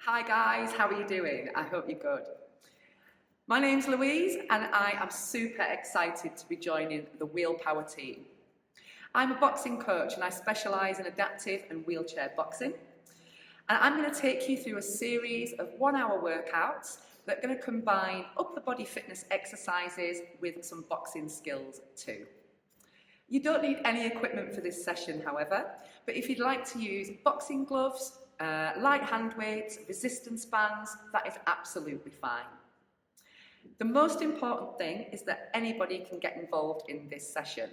Hi guys, how are you doing? I hope you're good. My name's Louise and I am super excited to be joining the WheelPower team. I'm a boxing coach and I specialise in adaptive and wheelchair boxing. And I'm going to take you through a series of 1-hour workouts that are going to combine upper body fitness exercises with some boxing skills too. You don't need any equipment for this session, however, but if you'd like to use boxing gloves, light hand weights, resistance bands, that is absolutely fine. The most important thing is that anybody can get involved in this session.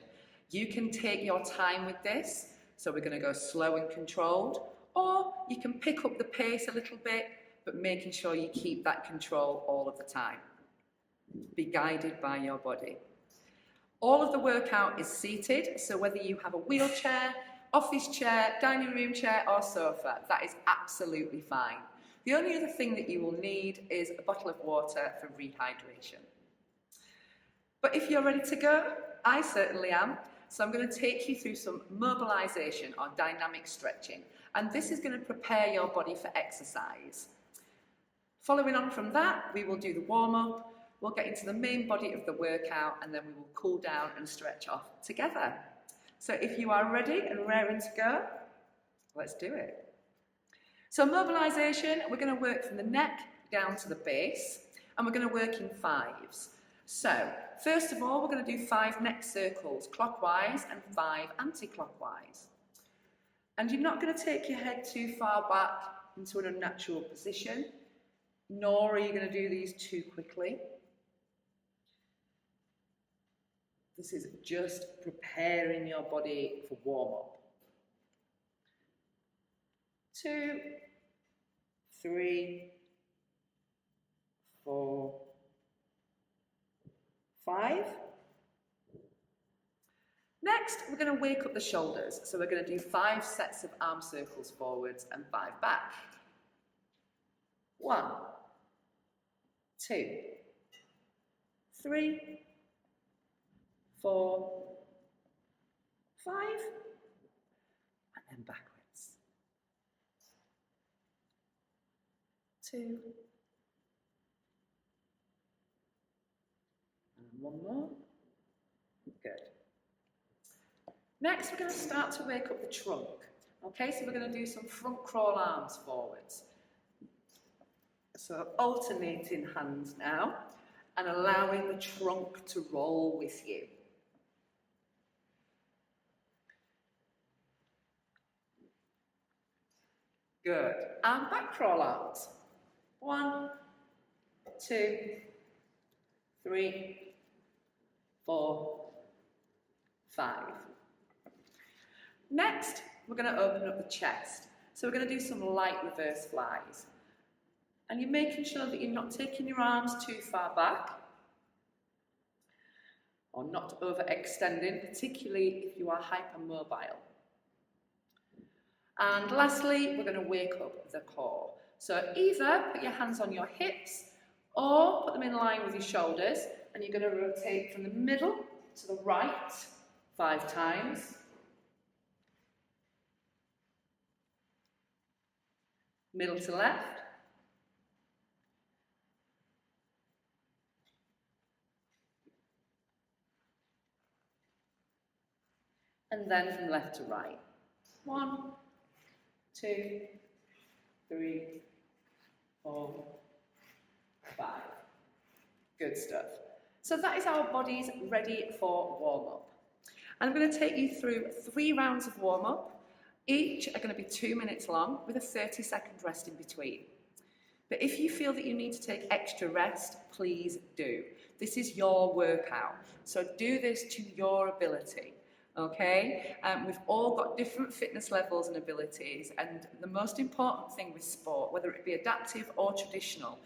You can take your time with this, so we're going to go slow and controlled, or you can pick up the pace a little bit, but making sure you keep that control all of the time. Be guided by your body. All of the workout is seated, so whether you have a wheelchair, office chair, dining room chair or sofa, that is absolutely fine. The only other thing that you will need is a bottle of water for rehydration. But if you're ready to go, I certainly am. So I'm going to take you through some mobilisation or dynamic stretching, and this is going to prepare your body for exercise. Following on from that, we will do the warm-up. We'll get into the main body of the workout and then we will cool down and stretch off together. So if you are ready and raring to go, let's do it. So mobilisation, we're going to work from the neck down to the base and we're going to work in 5s. So first of all, we're going to do 5 neck circles clockwise and 5 anti-clockwise. And you're not going to take your head too far back into an unnatural position, nor are you going to do these too quickly. This is just preparing your body for warm-up. 2, 3, 4, 5. Next, we're going to wake up the shoulders. So we're going to do 5 sets of arm circles forwards and 5 back. 1, 2, 3, 4, 5, and then backwards. 2, and 1 more. Good. Next, we're going to start to wake up the trunk. Okay, so we're going to do some front crawl arms forwards. So alternating hands now and allowing the trunk to roll with you. Good. And back crawl arms. 1, 2, 3, 4, 5. Next, we're going to open up the chest. So we're going to do some light reverse flies. And you're making sure that you're not taking your arms too far back or not overextending, particularly if you are hypermobile. And lastly, we're going to wake up the core. So either put your hands on your hips or put them in line with your shoulders, and you're going to rotate from the middle to the right 5 times. Middle to left. And then from left to right. 1, 2, 3, 4, 5. Good stuff. So that is our bodies ready for warm-up. And I'm going to take you through 3 rounds of warm-up. Each are going to be 2 minutes long with a 30-second rest in between. But if you feel that you need to take extra rest, please do. This is your workout, so do this to your ability. Okay, we've all got different fitness levels and abilities, and the most important thing with sport, whether it be adaptive or traditional,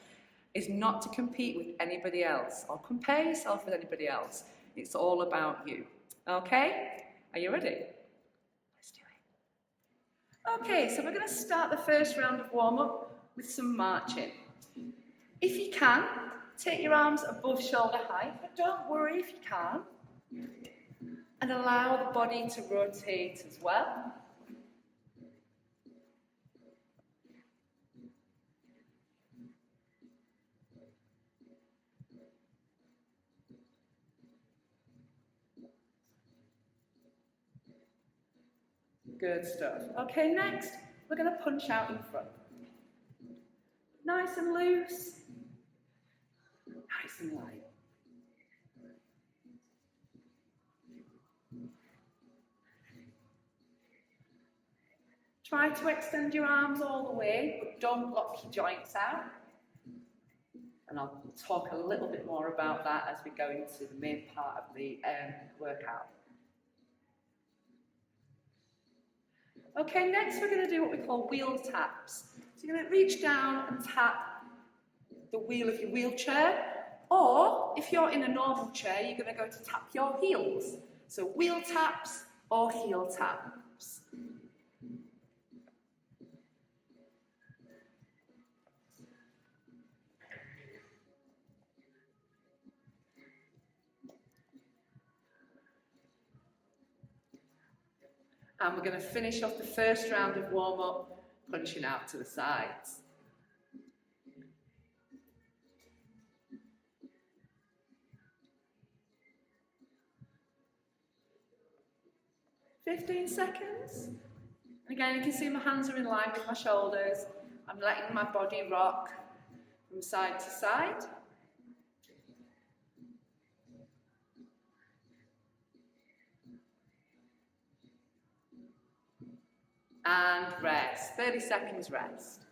is not to compete with anybody else or compare yourself with anybody else. It's all about you. Okay, are you ready? Let's do it. Okay, so we're going to start the first round of warm-up with some marching. If you can, take your arms above shoulder height, but don't worry if you can't. And allow the body to rotate as well. Good stuff. Okay, next, we're going to punch out in front. Nice and loose. Nice and light. Try to extend your arms all the way, but don't lock your joints out. And I'll talk a little bit more about that as we go into the main part of the workout. Okay, next we're going to do what we call wheel taps. So you're going to reach down and tap the wheel of your wheelchair, or if you're in a normal chair, you're going to go to tap your heels. So wheel taps or heel taps. And we're going to finish off the first round of warm-up, punching out to the sides. "15 seconds. And again, you can see my hands are in line with my shoulders. I'm letting my body rock from side to side. And rest, 30 seconds rest.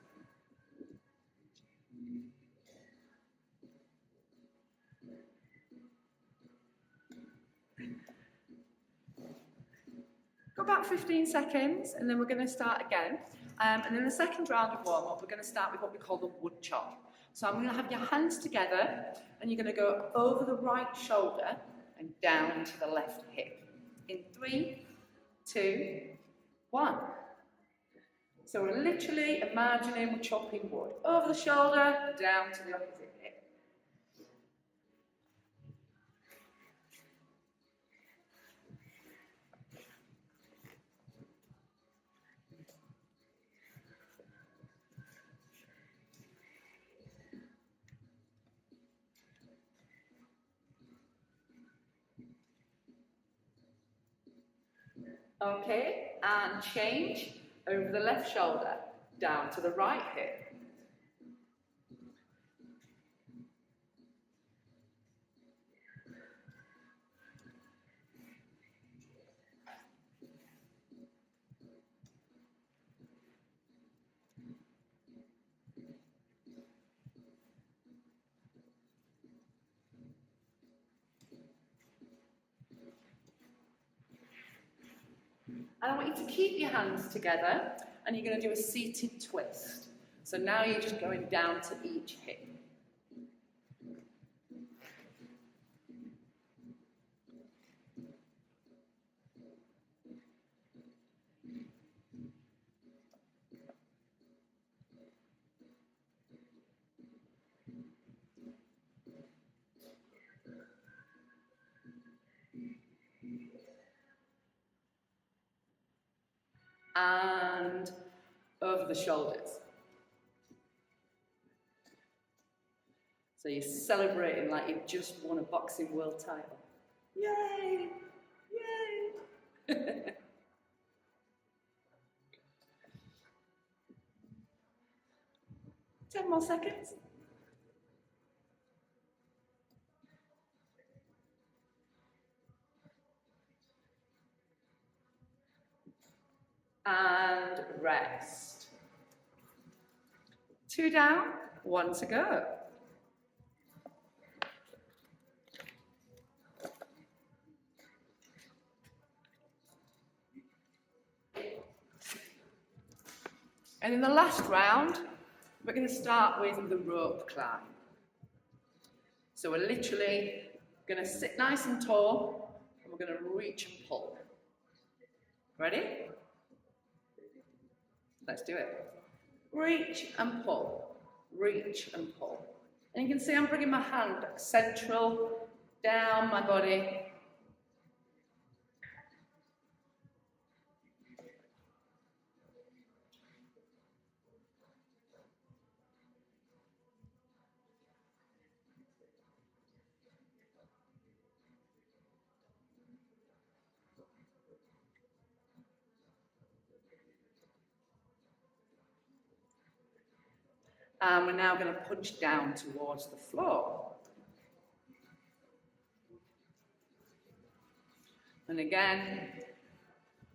Go about 15 seconds and then we're going to start again. And in the second round of warm-up, we're going to start with what we call the wood chop. So I'm going to have your hands together and you're going to go over the right shoulder and down to the left hip. In 3, 2, 1. So we're literally imagining we're chopping wood. Over the shoulder, down to the opposite hip. Okay, and change over the left shoulder, down to the right hip. And I want you to keep your hands together and you're going to do a seated twist. So now you're just going down to each hip. And over the shoulders. So you're celebrating like you've just won a boxing world title. Yay! Yay! 10 more seconds. And rest. 2 down, 1 to go. And in the last round, we're going to start with the rope climb. So we're literally going to sit nice and tall, and we're going to reach and pull. Ready? Let's do it. Reach and pull, reach and pull. And you can see I'm bringing my hand central, down my body. And we're now going to punch down towards the floor. And again,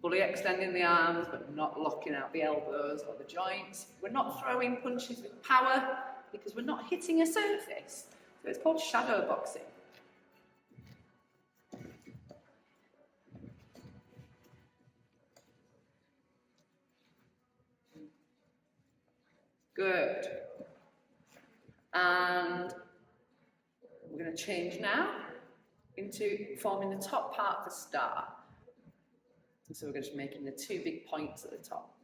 fully extending the arms, but not locking out the elbows or the joints. We're not throwing punches with power because we're not hitting a surface. So it's called shadow boxing. Good. And we're going to change now into forming the top part of the star. And so we're just making the two big points at the top.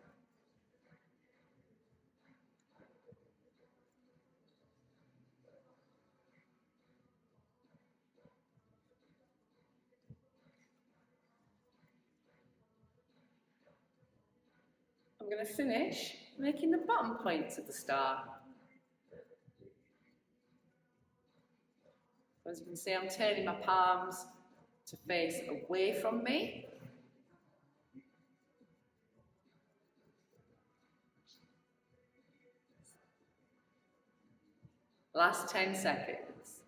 I'm going to finish making the bottom points of the star. As you can see, I'm turning my palms to face away from me. Last 10 seconds.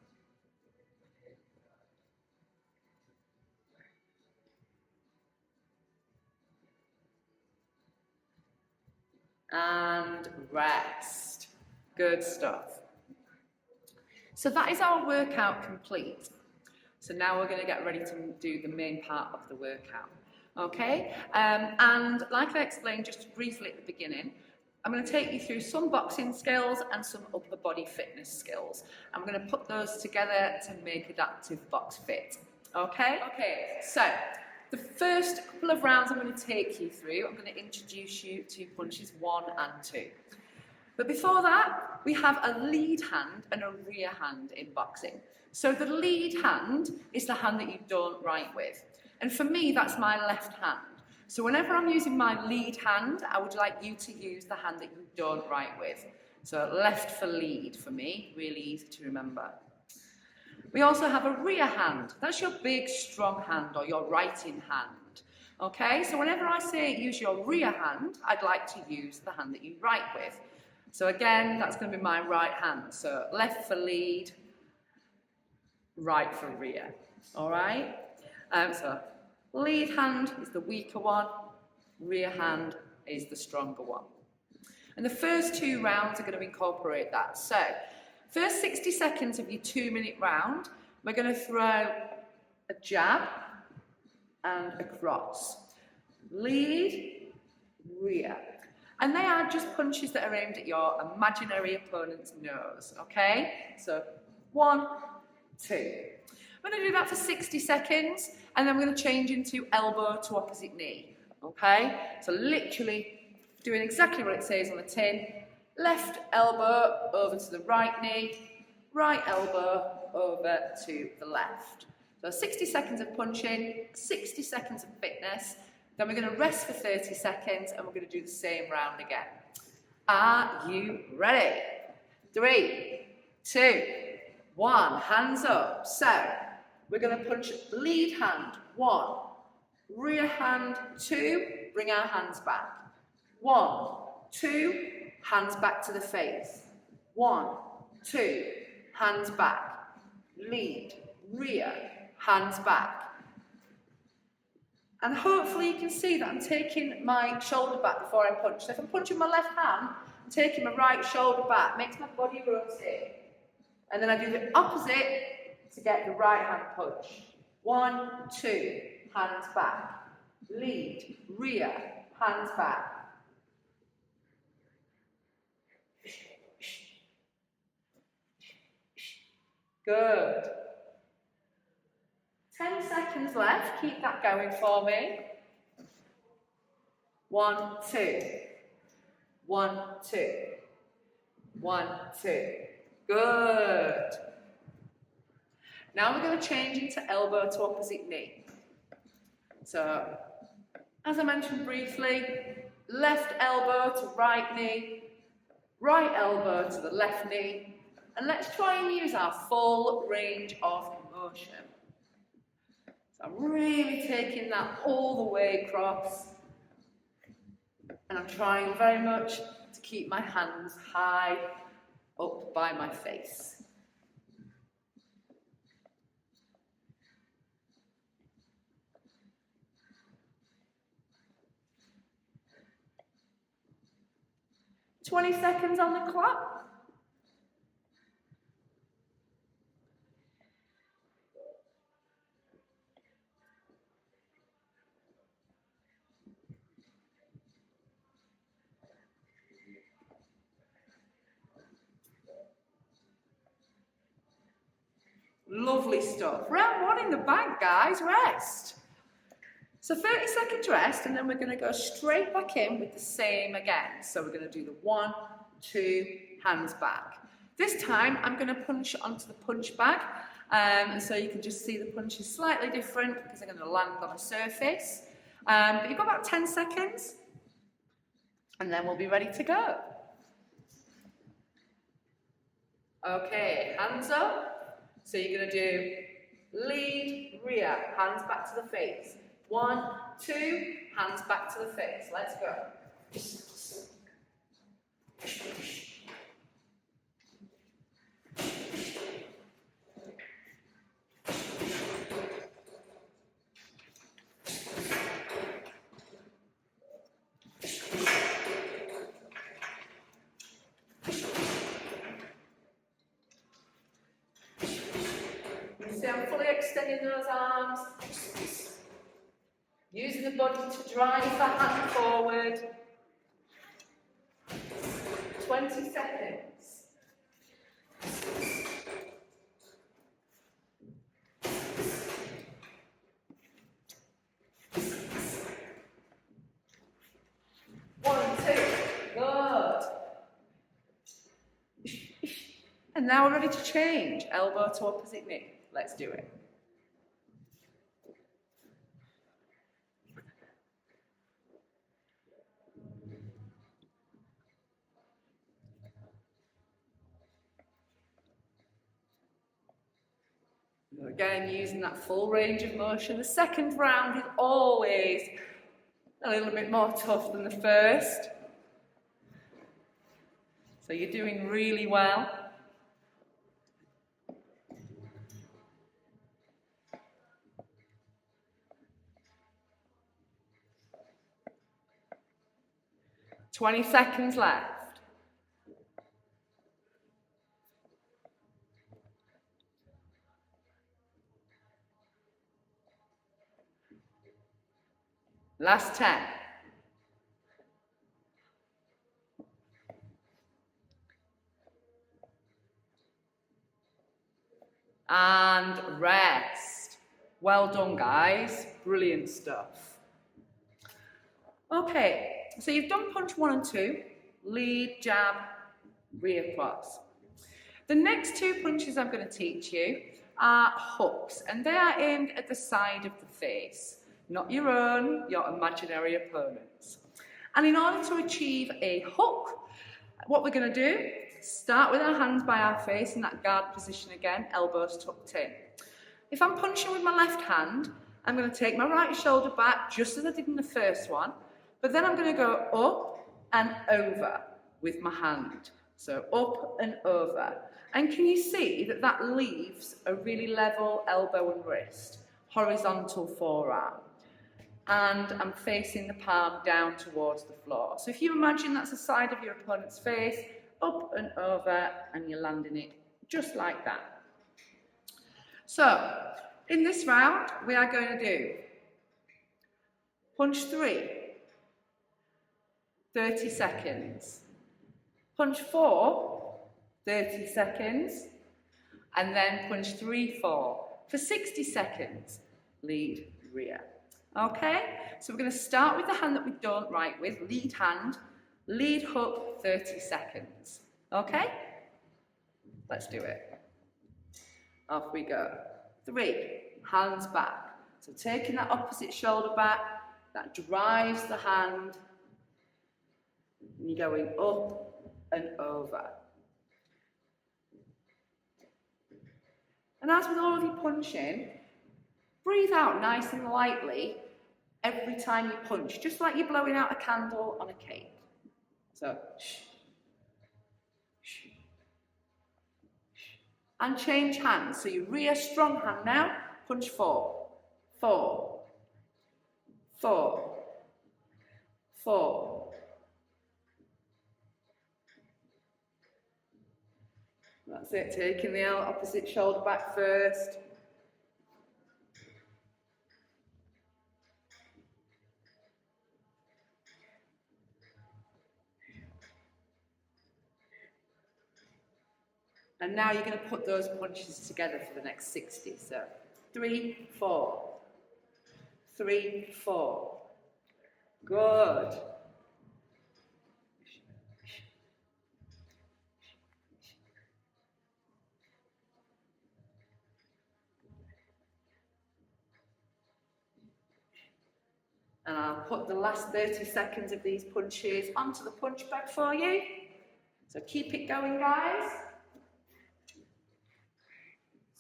And rest. Good stuff. So that is our workout complete. So now we're going to get ready to do the main part of the workout. Okay? And like I explained just briefly at the beginning, I'm going to take you through some boxing skills and some upper body fitness skills. I'm going to put those together to make Adaptive Box Fit. Okay? Okay, so the first couple of rounds I'm going to take you through, I'm going to introduce you to punches 1 and 2. But before that, we have a lead hand and a rear hand in boxing. So the lead hand is the hand that you don't write with. And for me, that's my left hand. So whenever I'm using my lead hand, I would like you to use the hand that you don't write with. So left for lead for me, really easy to remember. We also have a rear hand. That's your big, strong hand or your writing hand. Okay, so whenever I say use your rear hand, I'd like to use the hand that you write with. So again, that's going to be my right hand. So left for lead, right for rear. All right? So lead hand is the weaker one, rear hand is the stronger one. And the first 2 rounds are going to incorporate that. So first 60 seconds of your 2-minute round, we're going to throw a jab and a cross. Lead, rear. And they are just punches that are aimed at your imaginary opponent's nose, okay? So 1, 2. I'm going to do that for 60 seconds, and then we're going to change into elbow to opposite knee, okay? So literally doing exactly what it says on the tin. Left elbow over to the right knee, right elbow over to the left. So 60 seconds of punching, 60 seconds of fitness. Then we're going to rest for 30 seconds and we're going to do the same round again. Are you ready? 3, 2, 1. Hands up. So we're going to punch lead hand 1, rear hand 2. Bring our hands back. 1, 2. Hands back to the face. 1, 2. Hands back. Lead, rear, hands back. And hopefully you can see that I'm taking my shoulder back before I punch. So if I'm punching my left hand, I'm taking my right shoulder back, makes my body rotate. And then I do the opposite to get the right hand punch. 1, 2, hands back. Lead, rear, hands back. Good. 10 seconds left. Keep that going for me. 1, 2. 1, 2. 1, 2. Good. Now we're going to change into elbow to opposite knee. So, as I mentioned briefly, left elbow to right knee, right elbow to the left knee, and let's try and use our full range of motion. So I'm really taking that all the way across, and I'm trying very much to keep my hands high up by my face. "20 seconds on the clock. Lovely stuff. Round 1 in the bank, guys. Rest. So 30 seconds rest, and then we're going to go straight back in with the same again. So we're going to do the 1, 2, hands back. This time I'm going to punch onto the punch bag, and so you can just see the punch is slightly different because I'm going to land on a surface. But you've got about 10 seconds, and then we'll be ready to go. Okay, hands up. So you're going to do lead, rear, hands back to the face. 1, 2, hands back to the face. Let's go. See, I'm fully extending those arms. Using the body to drive the hand forward. 20 seconds. One, two. Good. And now we're ready to change. Elbow to opposite knee. Let's do it. Again, using that full range of motion. The second round is always a little bit more tough than the first. So you're doing really well. "20 seconds left. Last 10. And rest. Well done, guys. Brilliant stuff. Okay, so you've done punch 1 and 2, lead, jab, rear cross. The next 2 punches I'm going to teach you are hooks, and they are aimed at the side of the face, not your own, your imaginary opponent's. And in order to achieve a hook, what we're going to do, start with our hands by our face in that guard position again, elbows tucked in. If I'm punching with my left hand, I'm going to take my right shoulder back just as I did in the first one, but then I'm going to go up and over with my hand. So up and over. And can you see that that leaves a really level elbow and wrist, horizontal forearm. And I'm facing the palm down towards the floor. So if you imagine that's the side of your opponent's face, up and over, and you're landing it just like that. So, in this round, we are going to do punch 3, 30 seconds. Punch 4, 30 seconds. And then punch 3, 4 for 60 seconds. Lead, rear. Okay, so we're going to start with the hand that we don't write with, lead hand, lead hook, 30 seconds. Okay, let's do it. Off we go. 3, hands back. So taking that opposite shoulder back, that drives the hand, and you're going up and over. And as with all of your punching, breathe out nice and lightly every time you punch, just like you're blowing out a candle on a cake. So, shh, shh, and change hands. So you rear strong hand now, punch 4, 4, 4, 4. That's it, taking the opposite shoulder back first. And now you're going to put those punches together for the next 60. So 3, 4, 3, 4. Good. And I'll put the last 30 seconds of these punches onto the punch bag for you. So keep it going, guys.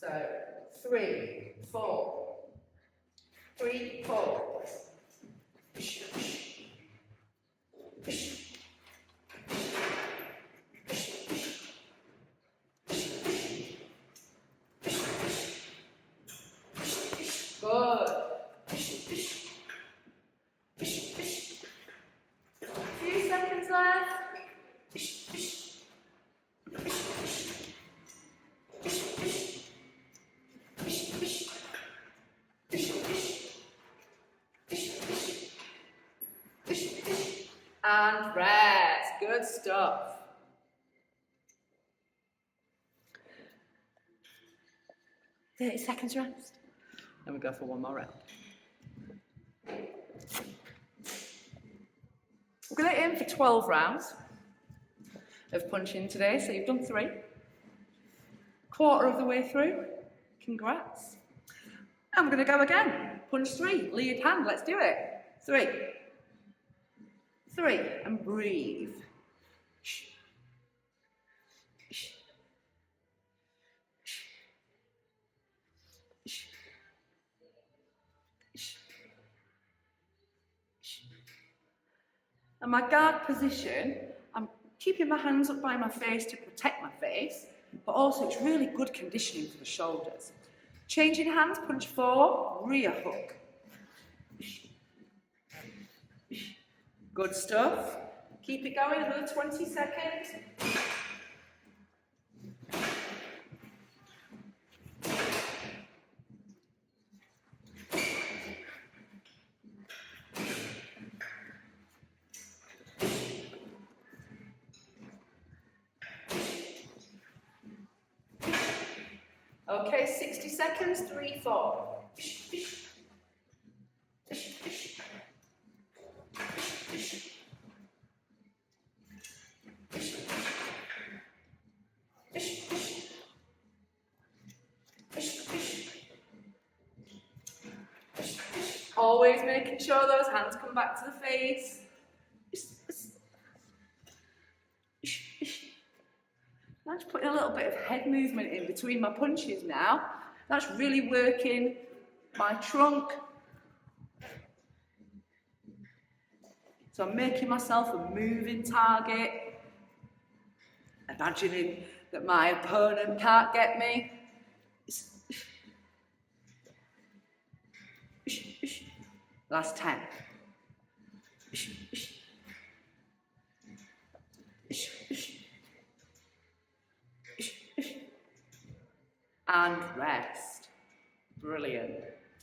So 3, 4, 3, 4. Good. Few seconds left. And rest. Good stuff. "30 seconds rest. Then we go for one more round. We're going to aim for 12 rounds of punching today. So you've done 3. Quarter of the way through. Congrats. And we're going to go again. Punch 3. Lead hand. Let's do it. 3. 3. And breathe. And my guard position, I'm keeping my hands up by my face to protect my face, but also it's really good conditioning for the shoulders. Changing hands, punch 4, rear hook. Good stuff. Keep it going, another 20 seconds. Okay, 60 seconds, 3, 4. Always making sure those hands come back to the face. I'm just putting a little bit of head movement in between my punches now. That's really working my trunk. So I'm making myself a moving target, imagining that my opponent can't get me. Last 10. And rest. Brilliant.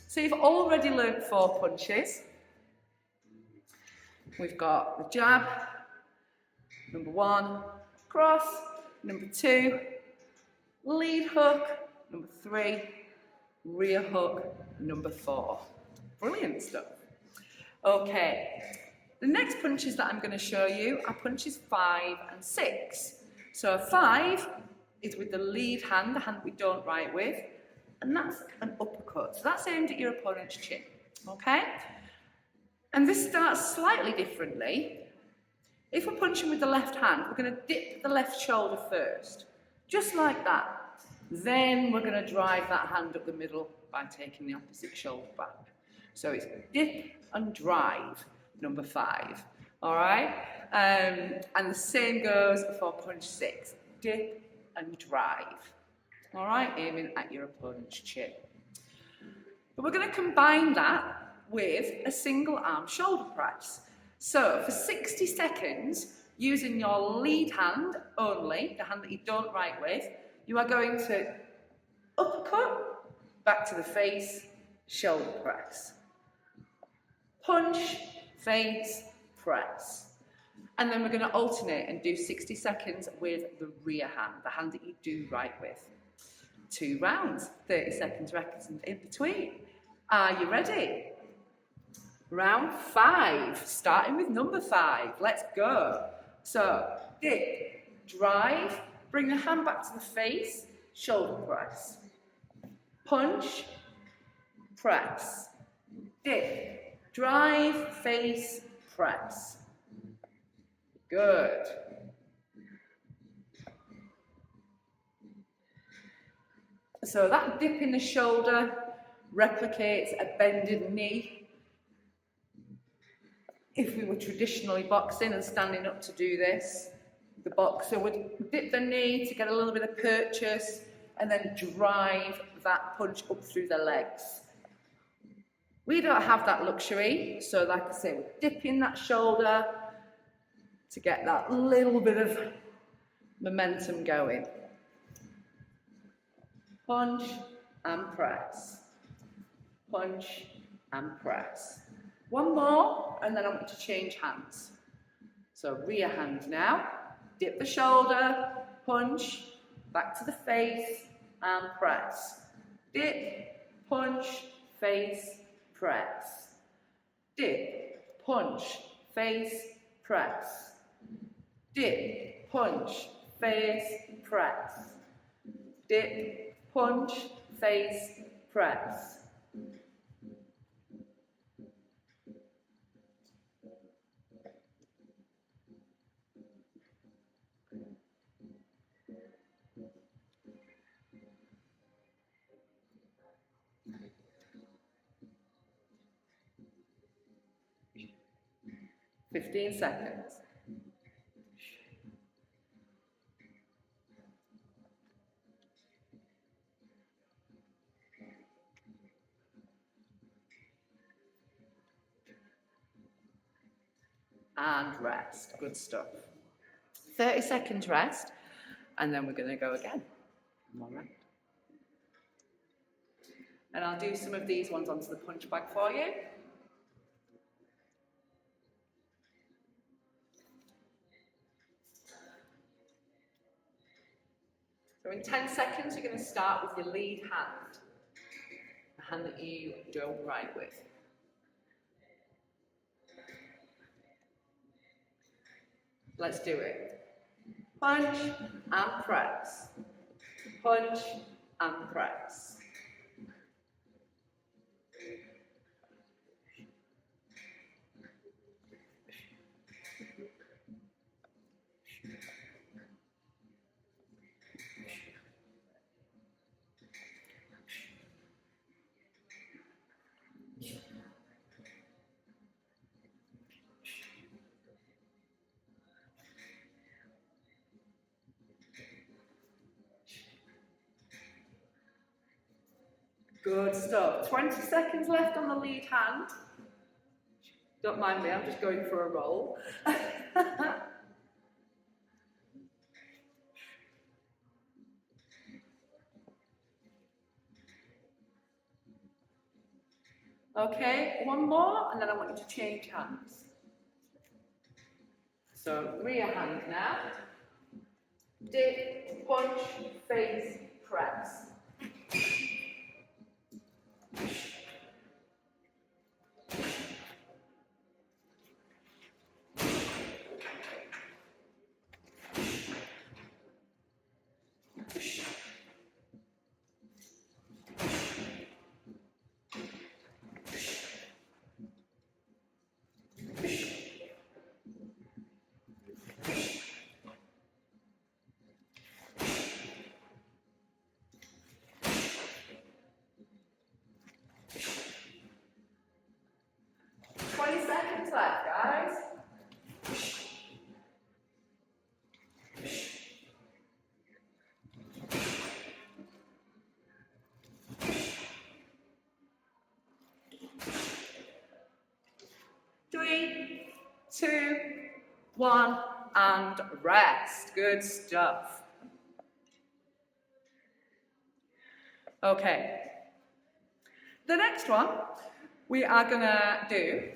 So you've already learned 4 punches. We've got the jab, number 1, cross, number 2, lead hook, number 3, rear hook, number 4. Brilliant stuff. Okay, the next punches that I'm going to show you are punches 5 and 6. So 5 is with the lead hand, the hand we don't write with, and that's an uppercut. So that's aimed at your opponent's chin, okay? And this starts slightly differently. If we're punching with the left hand, we're going to dip the left shoulder first, just like that. Then we're going to drive that hand up the middle by taking the opposite shoulder back. So it's dip and drive, number 5, all right? And the same goes for punch 6, dip and drive. All right, aiming at your opponent's chin. But we're going to combine that with a single arm shoulder press. So for 60 seconds, using your lead hand only, the hand that you don't write with, you are going to uppercut, back to the face, shoulder press. Punch, face, press. And then we're going to alternate and do 60 seconds with the rear hand, the hand that you do write with. 2 rounds, 30 seconds in between. Are you ready? Round 5, starting with number 5. Let's go. So, dip, drive, bring the hand back to the face, shoulder press. Punch, press. Dip, drive, face, press. Good. So that dip in the shoulder replicates a bended knee. If we were traditionally boxing and standing up to do this, the boxer would dip the knee to get a little bit of purchase and then drive that punch up through the legs. We don't have that luxury, so like I say, we're dipping that shoulder to get that little bit of momentum going. Punch and press. Punch and press. One more, and then I want you to change hands. So rear hand now. Dip the shoulder, punch, back to the face, and press. Dip, punch, face, press. Dip, punch, face, press. Dip, punch, face, press. Dip, punch, face, press. 15 seconds. And rest. Good stuff. 30 seconds rest, and then we're going to go again. All right. And I'll do some of these ones onto the punch bag for you. So in 10 seconds, you're going to start with your lead hand, the hand that you don't write with. Let's do it. Punch and press. Punch and press. Good stuff. 20 seconds left on the lead hand. Don't mind me, I'm just going for a roll. Okay, one more, and then I want you to change hands. So, rear hand now. Dip, punch, face, press. 3, 2, 1, and rest. Good stuff. Okay. The next one, we are gonna do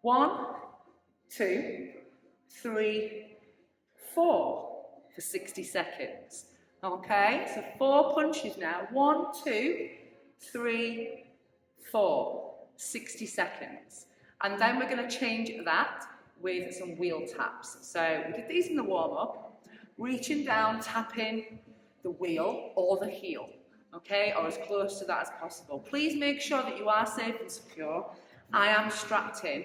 1, 2, 3, 4 for 60 seconds. Okay, so 4 punches now. 1, 2, 3, 4, 60 seconds. And then we're going to change that with some wheel taps. So we did these in the warm-up, reaching down, tapping the wheel or the heel, okay, or as close to that as possible. Please make sure that you are safe and secure. I am strapped in,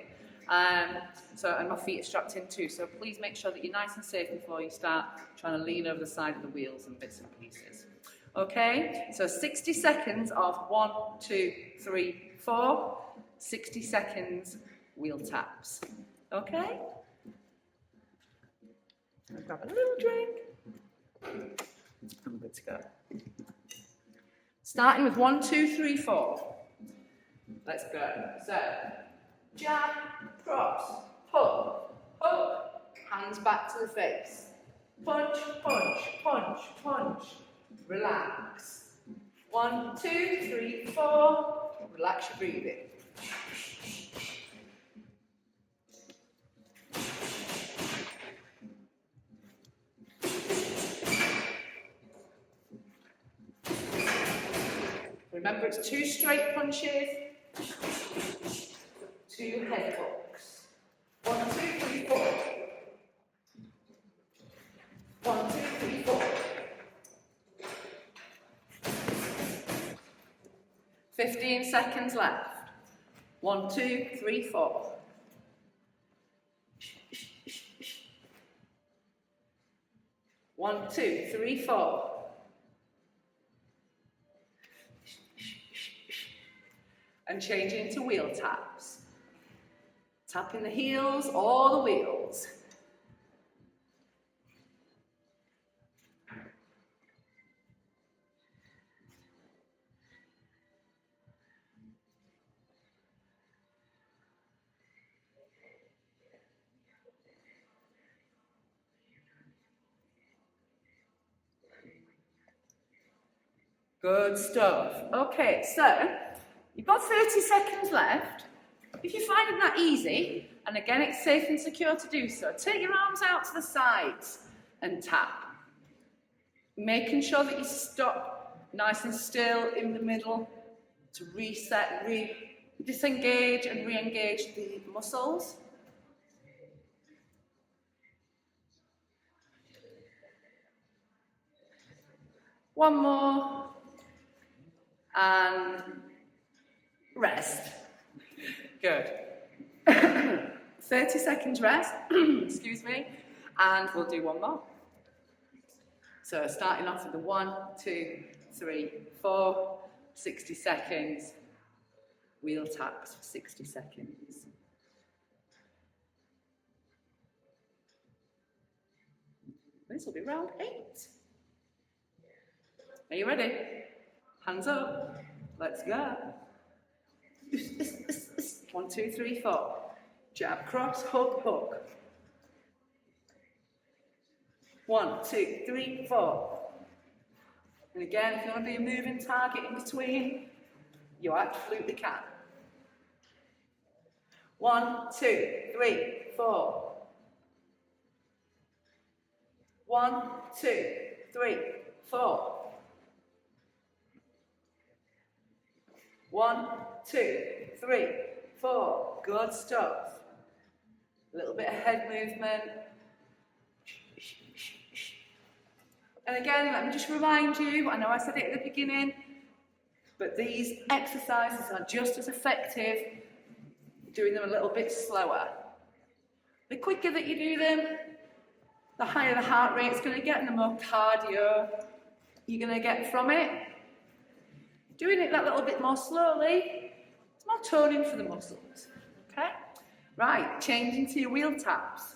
and my feet are strapped in too, so please make sure that you're nice and safe before you start trying to lean over the side of the wheels and bits and pieces. Okay, so 60 seconds of 1, 2, 3, 4, 60 seconds wheel taps. Okay? I'll grab a little drink. I'm good to go. Starting with 1, 2, 3, 4. Let's go. So, jab, cross, hook, hook, hands back to the face. Punch, punch, punch, punch. Relax. 1, 2, 3, 4. Relax your breathing. Remember, it's 2 straight punches, 2 head hooks. 1, 2, 3, 4. 1, 2, 3, 4. 15 seconds left. 1, 2, 3, 4. 1, 2, 3, 4. And changing into wheel taps. Tapping the heels or the wheels. Good stuff. Okay, so you've got 30 seconds left. If you're finding that easy, and again it's safe and secure to do so, take your arms out to the sides and tap. Making sure that you stop nice and still in the middle to reset, disengage and re-engage the muscles. One more. And rest. Good. 30 seconds rest, excuse me, and we'll do one more. So starting off with the 1, 2, 3, 4, 60 seconds, wheel taps for 60 seconds. This will be round 8. Are you ready? Hands up. Let's go. 1, 2, 3, 4. Jab, cross, hook, hook. 1, 2, 3, 4. And again, if you want to be a moving target in between, you absolutely can. 1, 2, 3, 4. 1, 2, 3, 4. 1, 2, 3, 4. Good stuff. A little bit of head movement. And again, let me just remind you, I know I said it at the beginning, but these exercises are just as effective doing them a little bit slower. The quicker that you do them, the higher the heart rate's going to get and the more cardio you're going to get from it. Doing it that little bit more slowly, it's more toning for the muscles. Okay? Right, changing to your wheel taps.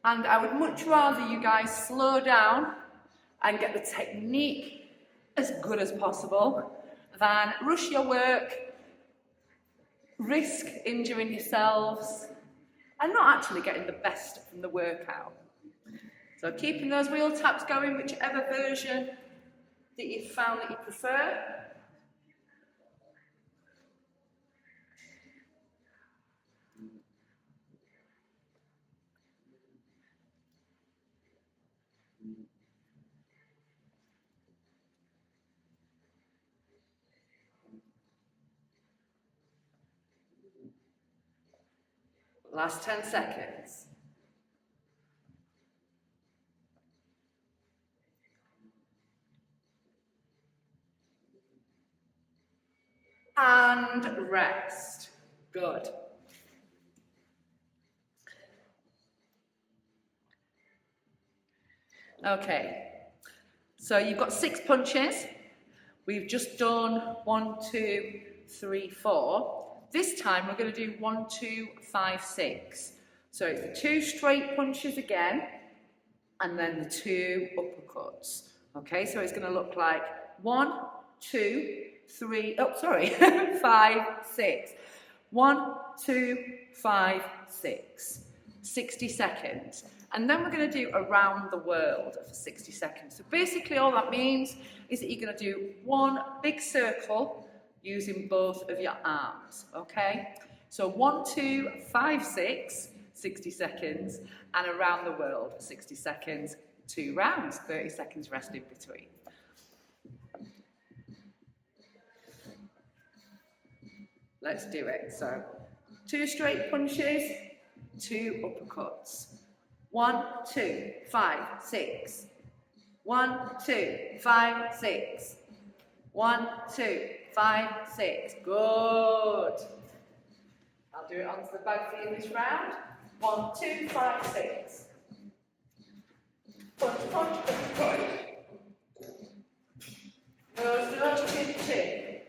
And I would much rather you guys slow down and get the technique as good as possible than rush your work, risk injuring yourselves, and not actually getting the best from the workout. So keeping those wheel taps going, whichever version that you've found that you prefer. Last 10 seconds. And rest. Good. Okay, so you've got 6 punches. We've just done 1, 2, 3, 4. This time we're going to do 1, 2, 5, 6. So it's the 2 straight punches again, and then the 2 uppercuts. Okay, so it's going to look like 1, 2, 3, 5, 6. 1, 2, 5, 6. 60 seconds. And then we're going to do around the world for 60 seconds. So basically all that means is that you're going to do one big circle using both of your arms, okay? So 1, 2, 5, 6, 60 seconds, and around the world, 60 seconds, 2 rounds, 30 seconds rest in between. Let's do it. So 2 straight punches, 2 uppercuts. 1, 2, 5, 6. 1, 2, 5, 6. 1, 2, 5, 6. Good. I'll do it onto the back for you this round. 1, 2, 5, 6. Punch, punch, punch, punch. Nose, nose, chin, chin.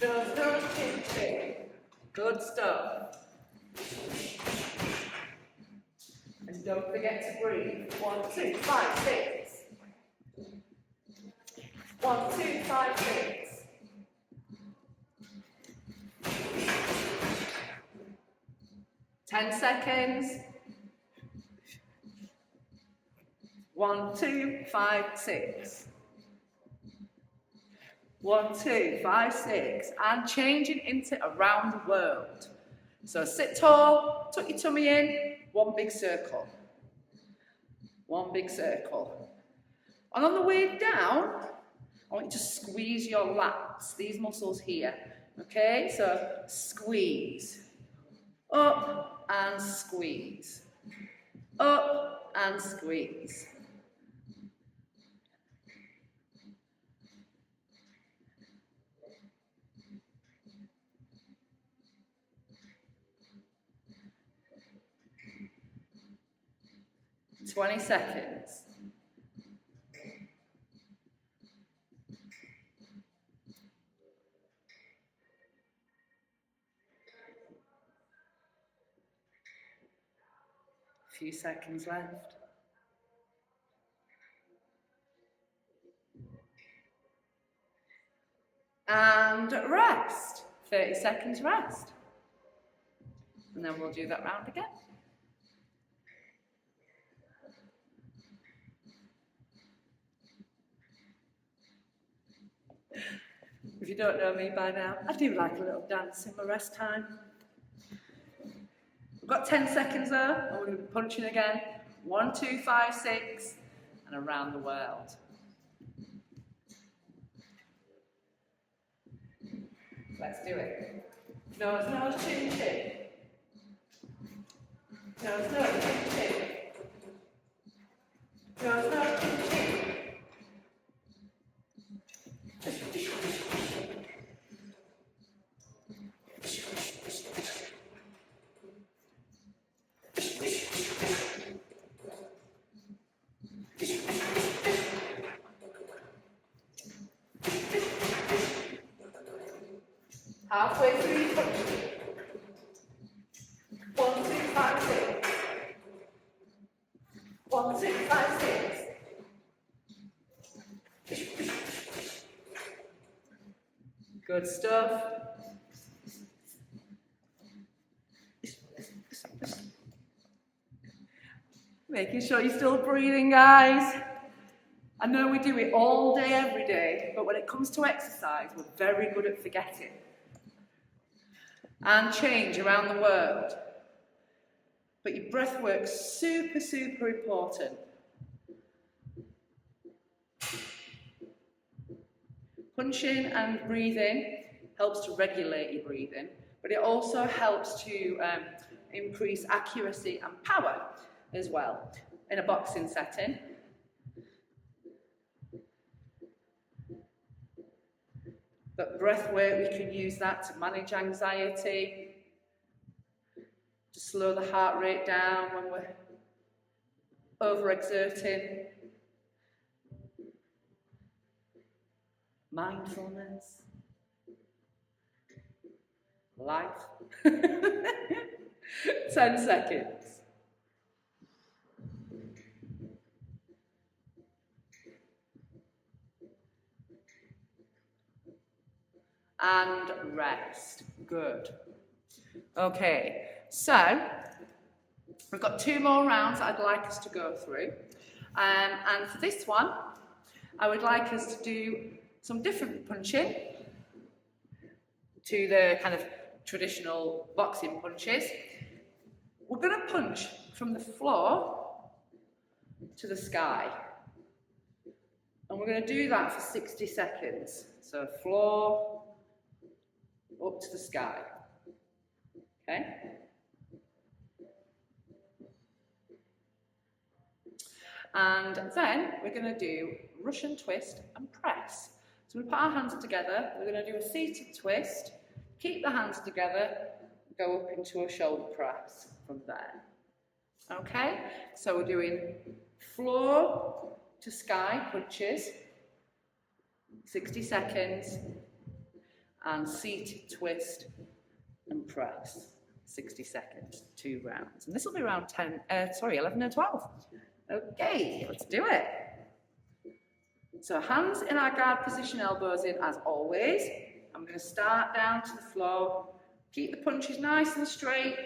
Nose, nose, chin, chin. Good stuff. And don't forget to breathe. 1, 2, 5, 6. 1, 2, 5, 6. 10 seconds. 1, 2, 5, 6. 1, 2, 5, 6. And changing into around the world. So sit tall, tuck your tummy in, 1 big circle. 1 big circle. And on the way down, I want you to squeeze your lats, these muscles here. Okay, so squeeze. Up and squeeze. Up and squeeze. "20 seconds. A few seconds left. And rest. 30 seconds rest. And then we'll do that round again. If you don't know me by now, I do like a little dance in my rest time. We've got 10 seconds though, and we're going to be punching again. 1, 2, 5, 6, and around the world. Let's do it. Nose, nose, chin, chin. Nose, nose, chin, chin. Nose, nose, chin, chin. Halfway through your punch. 1, 2, 5, 6. 1, 2, 5, 6. Good stuff. Making sure you're still breathing, guys. I know we do it all day, every day, but when it comes to exercise, we're very good at forgetting. And change around the world. But your breath work's super, super important. Punching and breathing helps to regulate your breathing, but it also helps to increase accuracy and power as well in a boxing setting. But breath work, we can use that to manage anxiety, to slow the heart rate down when we're overexerting. Mindfulness. Life. 10 seconds. And rest. Good. Okay, so we've got 2 more rounds that I'd like us to go through. And for this one, I would like us to do some different punching to the kind of traditional boxing punches. We're going to punch from the floor to the sky. And we're going to do that for 60 seconds. So floor up to the sky. Okay? And then we're going to do Russian twist and press. So we put our hands together, we're going to do a seated twist, keep the hands together, go up into a shoulder press from there. Okay? So we're doing floor to sky punches, 60 seconds, and seated twist and press, 60 seconds, 2 rounds. And this will be round 11 and 12. Okay, let's do it. So hands in our guard position, elbows in as always. I'm going to start down to the floor, keep the punches nice and straight,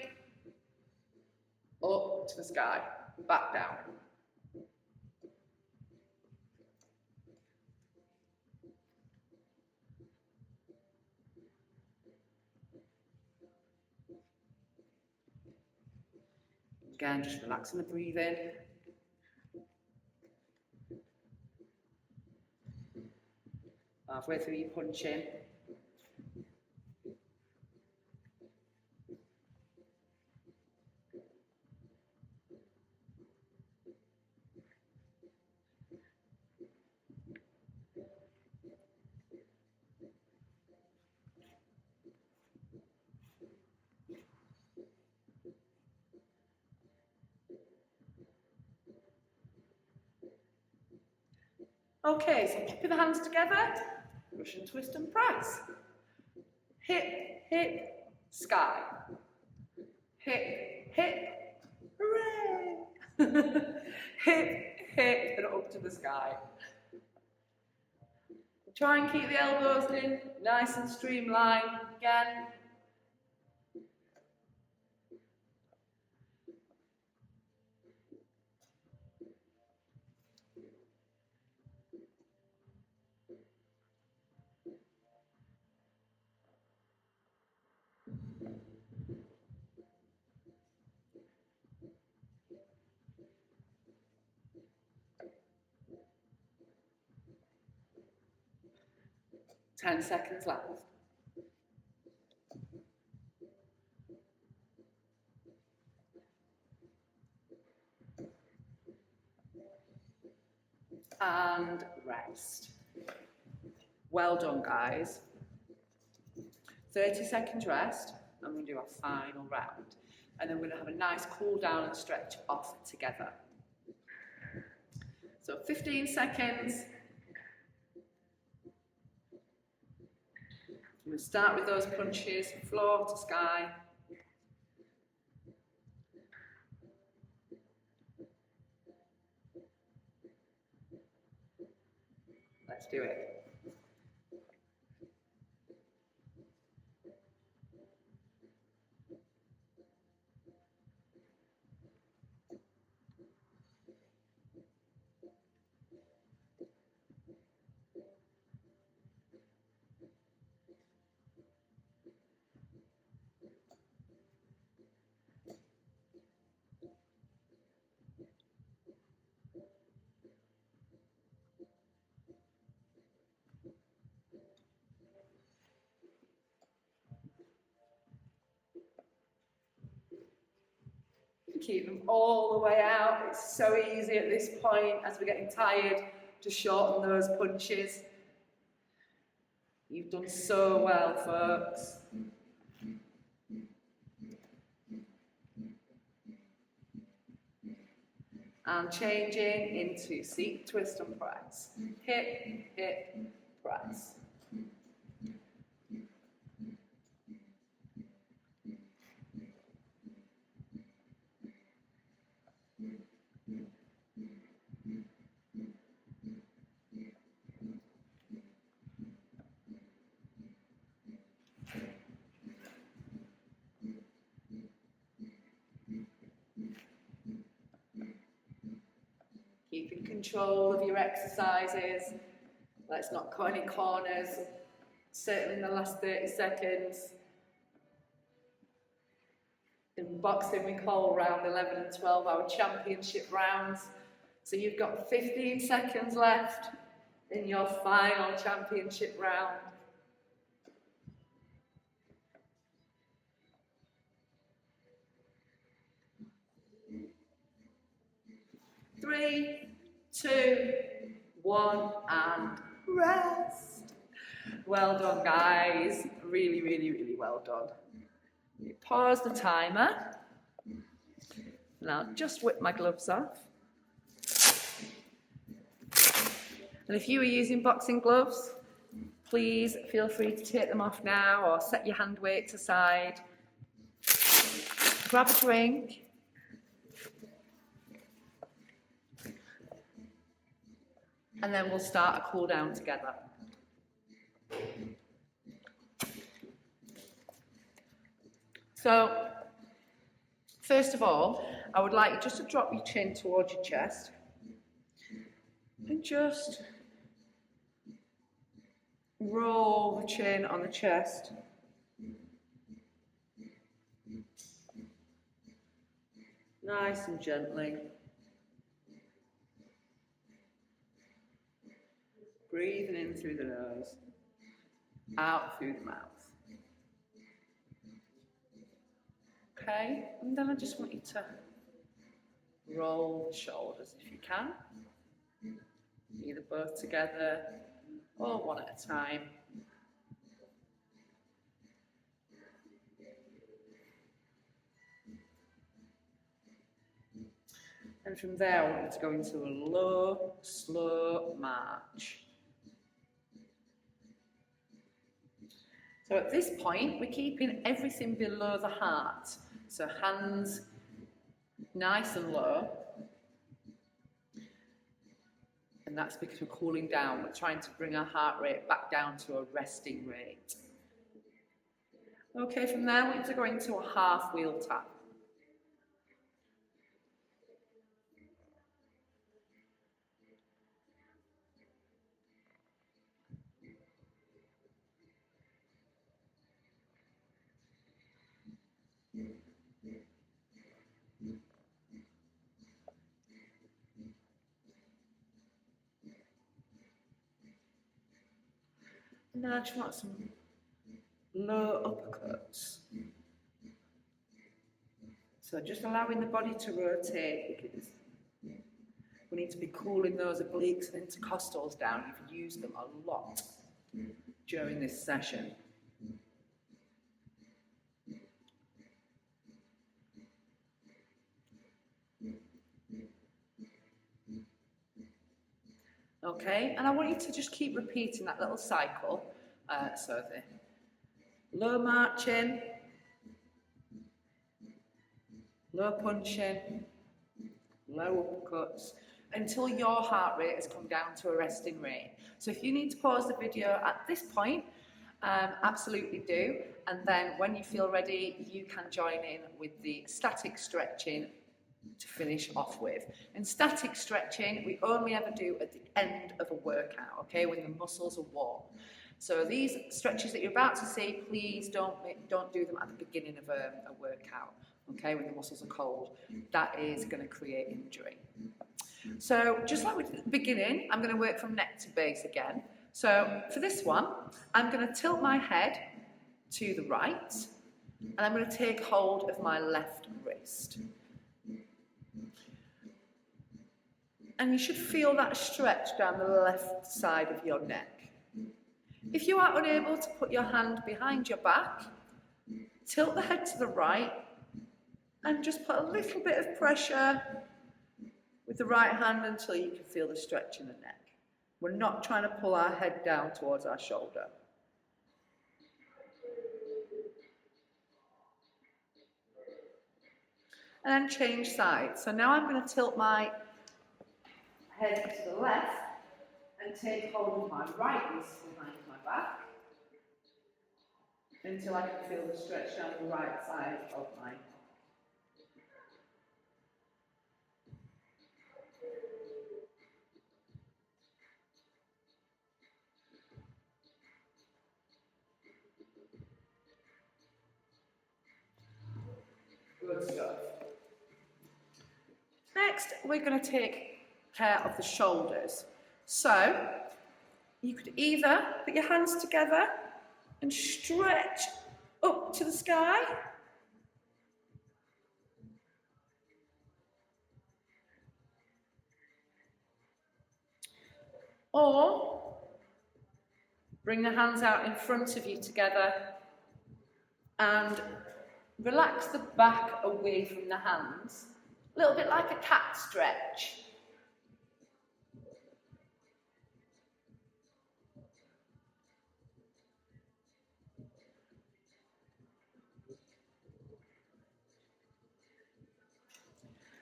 up to the sky, back down. Again, just relaxing the breathing. Halfway through your punching. Okay, so popping the hands together, Russian twist and press. Hip, hip, sky. Hip, hip, hooray! Hip, hip, and up to the sky. Try and keep the elbows in, nice and streamlined. Again. Ten seconds left. And rest. Well done, guys. 30 seconds rest, and we'll do our final round. And then we're going to have a nice cool down and stretch off together. So 15 seconds. We'll start with those punches, floor to sky. Let's do it. Keep them all the way out. It's so easy at this point as we're getting tired to shorten those punches. You've done so well, folks. And changing into seat twist and press. Hip, hip, press. Keeping control of your exercises. Let's not cut any corners, certainly in the last 30 seconds. In boxing, we call round 11 and 12 our championship rounds. So you've got 15 seconds left in your final championship round. 3, 2, 1, and rest. Well done, guys. Really, really, really well done. Pause the timer. Now just whip my gloves off. And if you are using boxing gloves, please feel free to take them off now or set your hand weights aside. Grab a drink. And then we'll start a cool down together. So, first of all, I would like you just to drop your chin towards your chest and just roll the chin on the chest. Nice and gently. Breathing in through the nose, out through the mouth. Okay, and then I just want you to roll the shoulders if you can, either both together or one at a time. And from there, I want you to go into a low, slow march. So at this point, we're keeping everything below the heart. So hands nice and low. And that's because we're cooling down. We're trying to bring our heart rate back down to a resting rate. Okay, from there, we're going to go into a half wheel tap. And then I just want some low uppercuts. So just allowing the body to rotate, because we need to be cooling those obliques and intercostals down. You've used them a lot during this session. Okay, and I want you to just keep repeating that little cycle. So the low marching, low punching, low uppercuts, until your heart rate has come down to a resting rate. So if you need to pause the video at this point, absolutely do. And then when you feel ready, you can join in with the static stretching to finish off with. And static stretching, we only ever do at the end of a workout, okay, when the muscles are warm. So these stretches that you're about to see, please don't do them at the beginning of a workout, okay, when the muscles are cold. That is going to create injury. So just like we did at the beginning, I'm going to work from neck to base again. So for this one, I'm going to tilt my head to the right, and I'm going to take hold of my left wrist. And you should feel that stretch down the left side of your neck. If you are unable to put your hand behind your back, tilt the head to the right and just put a little bit of pressure with the right hand until you can feel the stretch in the neck. We're not trying to pull our head down towards our shoulder. And then change sides. So now I'm going to tilt my head to the left and take hold of my right wrist behind my back until I can feel the stretch down the right side of my neck. Good stuff. Next, we're going to take care of the shoulders. So, you could either put your hands together and stretch up to the sky, or bring the hands out in front of you together and relax the back away from the hands, a little bit like a cat stretch.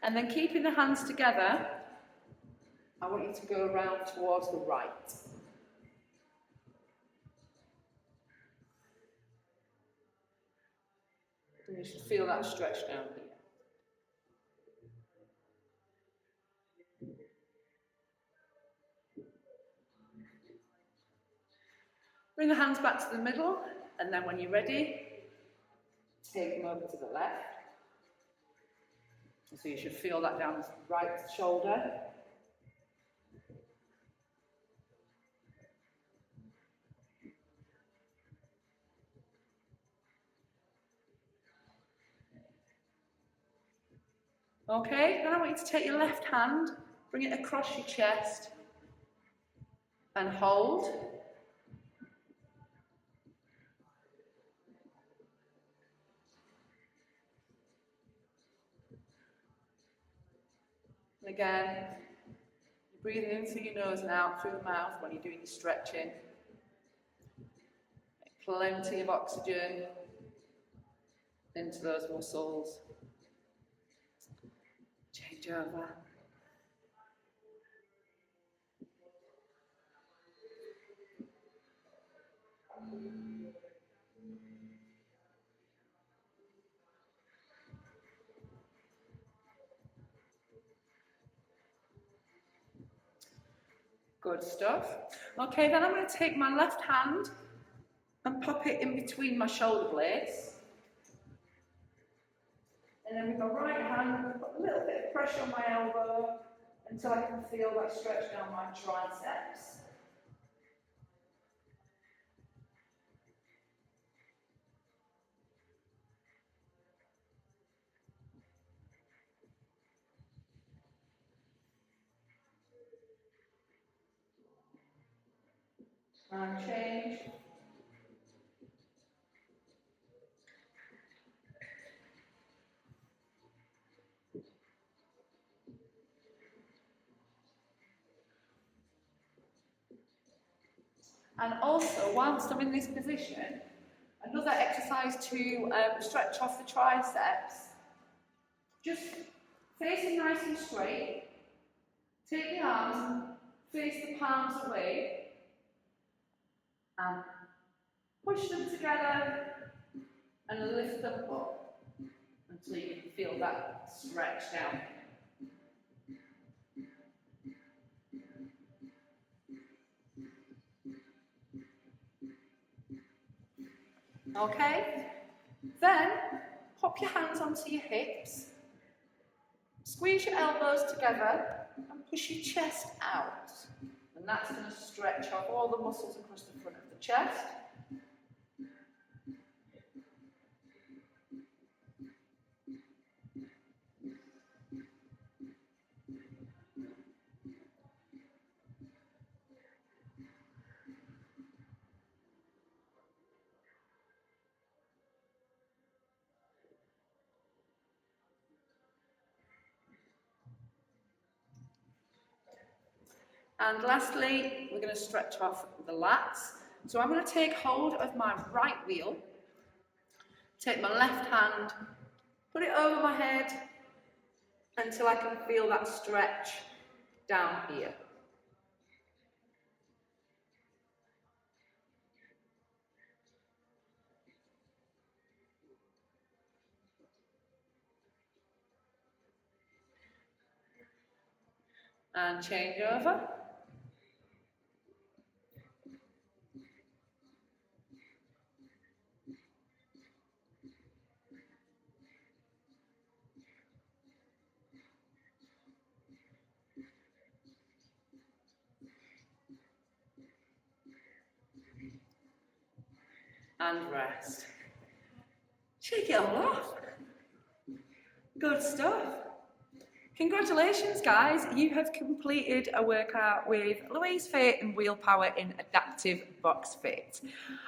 And then keeping the hands together, I want you to go around towards the right. And you should feel that stretch down here. Bring the hands back to the middle, and then when you're ready, take them over to the left. So you should feel that down the right shoulder. Okay, then I want you to take your left hand, bring it across your chest, and hold. And again, you're breathing in through your nose and out through the mouth when you're doing your stretching. Plenty of oxygen into those muscles. Change over. Good stuff. Okay, then I'm going to take my left hand and pop it in between my shoulder blades. And then with my right hand, I'm going to put a little bit of pressure on my elbow until I can feel that stretch down my triceps. And change. And also, whilst I'm in this position, another exercise to stretch off the triceps, just facing nice and straight, take the arms, face the palms away, and push them together and lift them up until you can feel that stretch down. Okay, then pop your hands onto your hips, squeeze your elbows together and push your chest out. And that's going to stretch off all the muscles across the front of the chest. And lastly, we're going to stretch off the lats. So I'm going to take hold of my right wheel, take my left hand, put it over my head until I can feel that stretch down here. And change over. And rest. Shake it all off. Good stuff. Congratulations, guys. You have completed a workout with Louise Fit and WheelPower in Adaptive Box Fit.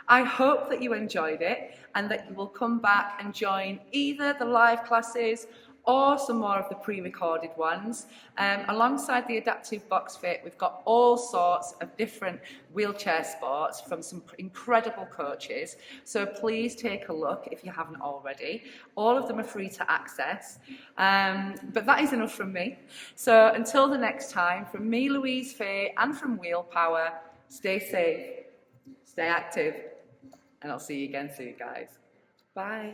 I hope that you enjoyed it and that you will come back and join either the live classes or some more of the pre-recorded ones. Alongside the Adaptive Box Fit, we've got all sorts of different wheelchair sports from some incredible coaches. So please take a look if you haven't already. All of them are free to access. But that is enough from me. So until the next time, from me, Louise Fay, and from WheelPower, stay safe, stay active, and I'll see you again soon, guys. Bye.